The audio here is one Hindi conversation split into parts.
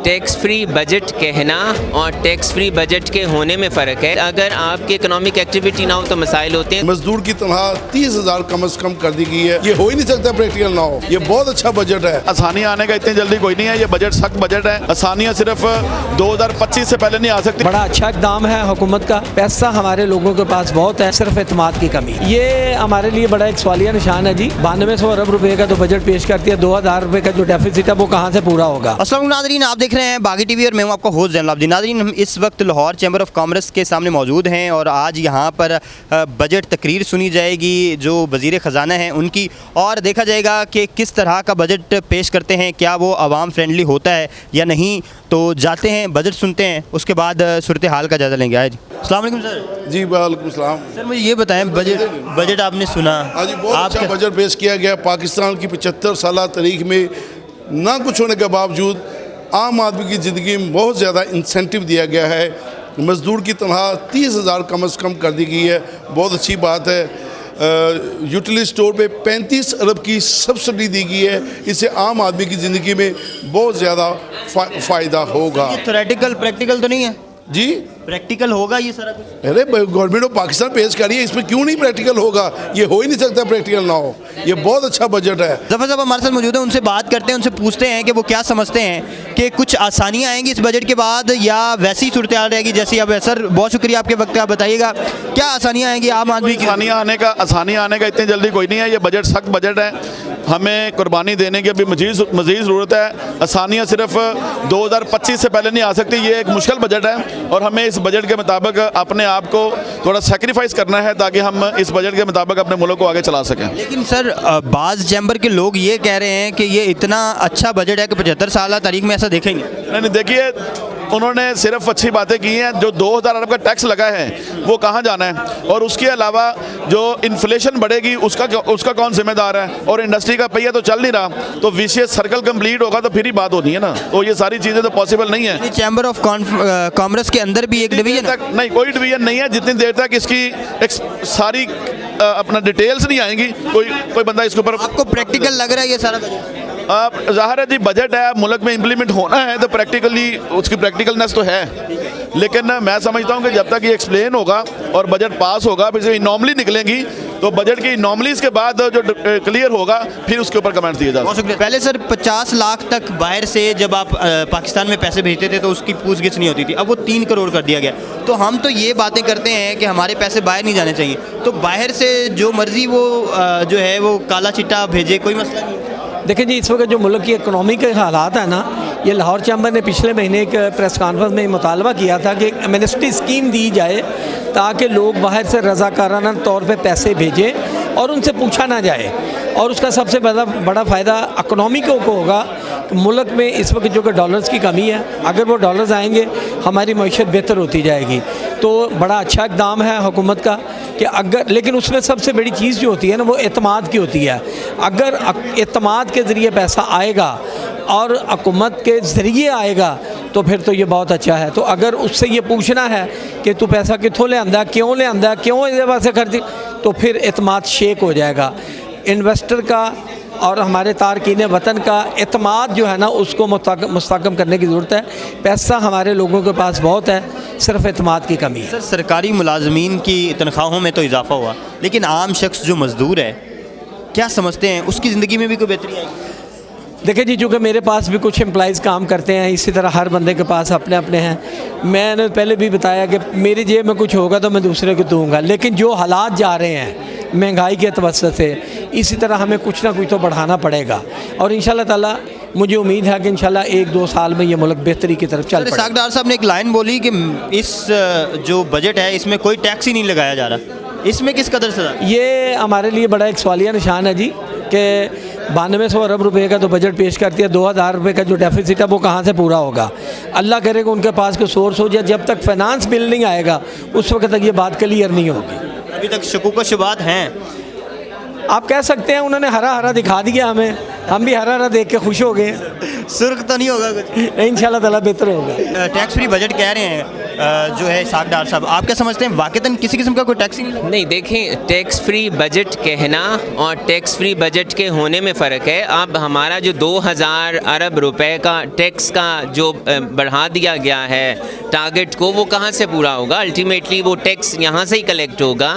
टैक्स फ्री बजट कहना और टैक्स फ्री बजट के होने में फ़र्क है। अगर आपकी इकोनॉमिक एक्टिविटी ना हो तो मसाइल होते हैं। मजदूर की तनख्वाह 30,000 कम से कम कर दी गई है। ये हो ही नहीं सकता प्रैक्टिकल ना हो। ये बहुत अच्छा बजट है। आसानियाँ आने का इतनी जल्दी कोई नहीं है। ये बजट सख्त बजट है। आसानियाँ सिर्फ 2025 से पहले नहीं आ सकती। बड़ा अच्छा इक़दाम है हुकूमत का। पैसा हमारे लोगों के पास बहुत है, सिर्फ एतमाद की कमी। ये हमारे लिए बड़ा एक सवालिया निशान है जी। 9200 अरब रुपए का तो बजट पेश करती है, 2000 रुपए का जो डेफिसिट है वो कहाँ से पूरा होगा। अस्सलाम वालेकुम नाज़रीन, आप देख रहे हैं बागी टीवी और मैं हूं आपका होस्ट ज़ैनुल आबिदीन। नाज़रीन, हम इस वक्त लाहौर चैम्बर ऑफ कॉमर्स के सामने मौजूद हैं और आज यहाँ पर बजट तकरीर सुनी जाएगी जो वज़ीर ख़जाना हैं उनकी, और देखा जाएगा कि किस तरह का बजट पेश करते हैं, क्या वो आवाम फ्रेंडली होता है या नहीं। तो जाते हैं, बजट सुनते हैं, उसके बाद सूरत हाल का जायज़ा लेंगे। आज अस्सलाम वालेकुम सर। जी वालेकुम सलाम। सर मुझे ये बताएं, बजट आपने सुना? हाँ जी, बहुत अच्छा बजट पेश किया गया। पाकिस्तान की 75 साल तारीख में ना कुछ होने के बावजूद आम आदमी की ज़िंदगी में बहुत ज़्यादा इंसेंटिव दिया गया है। मज़दूर की तनख्वाह 30,000 कम से कम कर दी गई है। बहुत अच्छी बात है। यूटिलिटी स्टोर पे 35 अरब की सब्सिडी दी गई है। इससे आम आदमी की ज़िंदगी में बहुत ज़्यादा फ़ायदा होगा। थ्योरेटिकल प्रैक्टिकल तो नहीं है जी? प्रैक्टिकल होगा ये सारा कुछ? अरे गवर्नमेंट ऑफ पाकिस्तान पेश करी है, इसमें क्यों नहीं प्रैक्टिकल होगा? ये हो ही नहीं सकता प्रैक्टिकल ना हो। ये बहुत अच्छा बजट है। जफ़र साहब हमारे साथ मौजूद हैं, उनसे बात करते हैं, उनसे पूछते हैं कि वो क्या समझते हैं कि कुछ आसानियाँ आएंगी इस बजट के बाद या वैसी सूरत हाल रहेगी जैसी अब है। सर बहुत शुक्रिया आपके वक्त का, आप बताइएगा क्या आसानियाँ आएंगी आम आदमी की? आसानियाँ आने का इतनी जल्दी कोई नहीं है। ये बजट सख्त बजट है। हमें कुर्बानी देने की अभी मज़ीद ज़रूरत है। आसानियाँ सिर्फ 2025 से पहले नहीं आ सकती। ये एक मुश्किल बजट है और हमें इस बजट के मुताबिक अपने आप को थोड़ा सेक्रीफाइस करना है ताकि हम इस बजट के मुताबिक अपने मुल्क को आगे चला सकें। लेकिन सर बाज़ चैम्बर के लोग ये कह रहे हैं कि ये इतना अच्छा बजट है कि 75 साल तारीख में ऐसा देखेंगे नहीं। देखिए, उन्होंने सिर्फ अच्छी बातें की हैं। जो 2000 अरब का टैक्स लगा है वो कहाँ जाना है, और उसके अलावा जो इन्फ्लेशन बढ़ेगी उसका कौन जिम्मेदार है, और इंडस्ट्री का पहिया तो चल नहीं रहा, तो विशेष सर्कल कंप्लीट होगा तो फिर ही बात होनी है ना। तो ये सारी चीज़ें तो पॉसिबल नहीं है। चैम्बर ऑफ कॉमर्स के अंदर भी एक डिवीजन नहीं, कोई डिवीजन नहीं है जितनी देर तक इसकी सारी अपना डिटेल्स नहीं आएंगी कोई बंदा इसके ऊपर। आपको प्रैक्टिकल लग रहा है ये सारा बजट? ज़ाहिर है जी, बजट है, मुल्क में इम्प्लीमेंट होना है तो प्रैक्टिकली उसकी प्रैक्टिकलनेस तो है, लेकिन मैं समझता हूँ कि जब तक ये एक्सप्लेन होगा और बजट पास होगा, फिर से इनॉमली निकलेंगी तो बजट की इनॉमलीज के बाद जो क्लियर होगा फिर उसके ऊपर कमेंट दिए जाएगा। पहले सर 50 लाख तक बाहर से जब आप पाकिस्तान में पैसे भेजते थे तो उसकी पूछगिछ नहीं होती थी, अब वो 3 करोड़ कर दिया गया। तो हम तो ये बातें करते हैं कि हमारे पैसे बाहर नहीं जाने चाहिए, तो बाहर से जो मर्जी वो जो है वो काला चिट्टा भेजे, कोई मसला नहीं। देखिए जी, इस वक्त जो मुल्क की इकनॉमी के हालात है ना, ये लाहौर चैम्बर ने पिछले महीने एक प्रेस कॉन्फ्रेंस में मुतालबा किया था कि एमनेस्टी स्कीम दी जाए ताकि लोग बाहर से रज़ाकाराना तौर पे पैसे भेजें और उनसे पूछा ना जाए, और उसका सबसे बड़ा फ़ायदा इकनॉमिकों को होगा। मुल्क में इस वक्त जो कि डॉलर्स की कमी है, अगर वो डॉलर्स आएंगे हमारी मईशत बेहतर होती जाएगी। तो बड़ा अच्छा इक़दाम है हुकूमत का कि अगर, लेकिन उसमें सबसे बड़ी चीज़ जो होती है ना वो एतमाद की होती है। अगर एतमाद के ज़रिए पैसा आएगा और हुकूमत के ज़रिए आएगा तो फिर तो ये बहुत अच्छा है। तो अगर उससे ये पूछना है कि तू पैसा कितों ले आंदा, क्यों ले आंदा, क्यों इस वास्ते खर्ची, तो फिर एतमाद शेक हो जाएगा। इन्वेस्टर का और हमारे तारकीन वतन का एतमाद जो है ना उसको मुस्तहकम करने की ज़रूरत है। पैसा हमारे लोगों के पास बहुत है, सिर्फ एतमाद की कमी है। सर सरकारी मुलाजमीन की तनख्वाहों में तो इजाफा हुआ, लेकिन आम शख्स जो मज़दूर है क्या समझते हैं उसकी ज़िंदगी में भी कोई बेहतरी आएगी? देखिए जी, चूँकि मेरे पास भी कुछ एम्प्लॉइज़ काम करते हैं, इसी तरह हर बंदे के पास अपने अपने हैं। मैंने पहले भी बताया कि मेरी जेब में कुछ होगा तो मैं दूसरे को दूँगा, लेकिन जो हालात जा रहे हैं महंगाई के तवस्सुत से, इसी तरह हमें कुछ ना कुछ तो बढ़ाना पड़ेगा। और इंशाल्लाह ताला मुझे उम्मीद है कि इंशाल्लाह 1-2 साल में ये मुल्क बेहतरी की तरफ चल पड़ेगा। सागदार साहब ने एक लाइन बोली कि इस जो बजट है इसमें कोई टैक्स ही नहीं लगाया जा रहा, इसमें किस कदर से? ये हमारे लिए बड़ा एक सवालिया निशान है जी कि 9200 अरब रुपए का तो बजट पेश करती है, 2000 रुपये का जो डेफिसिट है वो कहाँ से पूरा होगा। अल्लाह करेगा उनके पास कोई सोर्स हो जाए, जब तक फाइनेंस बिल नहीं आएगा उस वक्त तक ये बात क्लियर नहीं होगी। अभी तक शकूक व शुबात हैं, आप कह सकते हैं। उन्होंने हरा हरा दिखा दिया हमें, हम भी हरा हरा देख के खुश हो गए। सुर्ख तो नहीं होगा कुछ? इंशाल्लाह ताला बेहतर होगा। टैक्स फ्री बजट कह रहे हैं जो है इसहाक डार साहब, आप क्या समझते हैं वाकईतन किसी किस्म का कोई टैक्स ही नहीं? नहीं, देखें, टैक्स फ्री बजट कहना और टैक्स फ्री बजट के होने में फ़र्क है। अब हमारा जो 2000 अरब रुपए का टैक्स का जो बढ़ा दिया गया है टारगेट को, वो कहाँ से पूरा होगा? अल्टीमेटली वो टैक्स यहाँ से ही कलेक्ट होगा।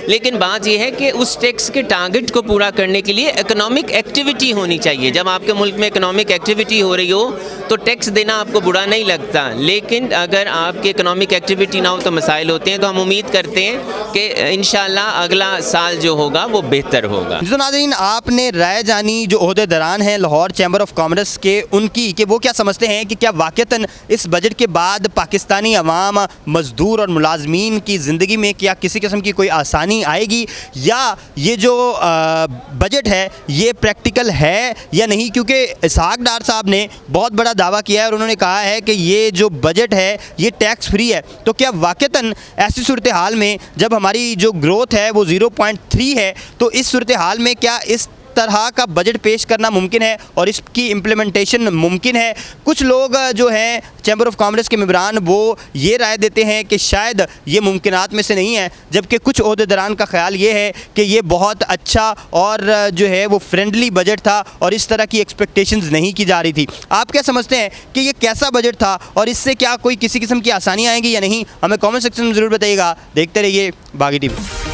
लेकिन बात यह है कि उस टैक्स के टारगेट को पूरा करने के लिए इकोनॉमिक एक्टिविटी होनी चाहिए। जब आपके मुल्क में इकोनॉमिक एक्टिविटी हो रही हो तो टैक्स देना आपको बुरा नहीं लगता, लेकिन अगर आपकी इकोनॉमिक एक्टिविटी ना हो तो मसाइल होते हैं। तो हम उम्मीद करते हैं कि इंशाल्लाह अगला साल जो होगा वो बेहतर होगा। तो नाज़रीन, आपने राय जानी जो ओहदेदारान हैं लाहौर चैम्बर ऑफ कॉमर्स के, उनकी, कि वो क्या समझते हैं कि क्या वाकईतन इस बजट के बाद पाकिस्तानी अवाम, मज़दूर और मुलाजमीन की ज़िंदगी में क्या किसी किस्म की कोई आसानी आएगी, या ये जो बजट है ये प्रैक्टिकल है या नहीं। क्योंकि इसहाक डार साहब ने बहुत बड़ा दावा किया है और उन्होंने कहा है कि ये जो बजट है ये टैक्स फ्री है। तो क्या वाकईतन ऐसी सूरत हाल में जब हमारी जो ग्रोथ है वो 0.3 है, तो इस सूरत हाल में क्या इस तरह का बजट पेश करना मुमकिन है और इसकी इम्प्लीमेंटेशन मुमकिन है? कुछ लोग जो हैं चैम्बर ऑफ कॉमर्स के मेंबरान वो ये राय देते हैं कि शायद ये मुमकिनात में से नहीं है, जबकि कुछ ओहदेदारान का ख्याल ये है कि ये बहुत अच्छा और जो है वो फ्रेंडली बजट था और इस तरह की एक्सपेक्टेशंस नहीं की जा रही थी। आप क्या समझते हैं कि ये कैसा बजट था और इससे क्या कोई किसी किस्म की आसानी आएगी या नहीं? हमें कॉमेंट सेक्शन में ज़रूर बताइएगा। देखते रहिए बागी टीवी।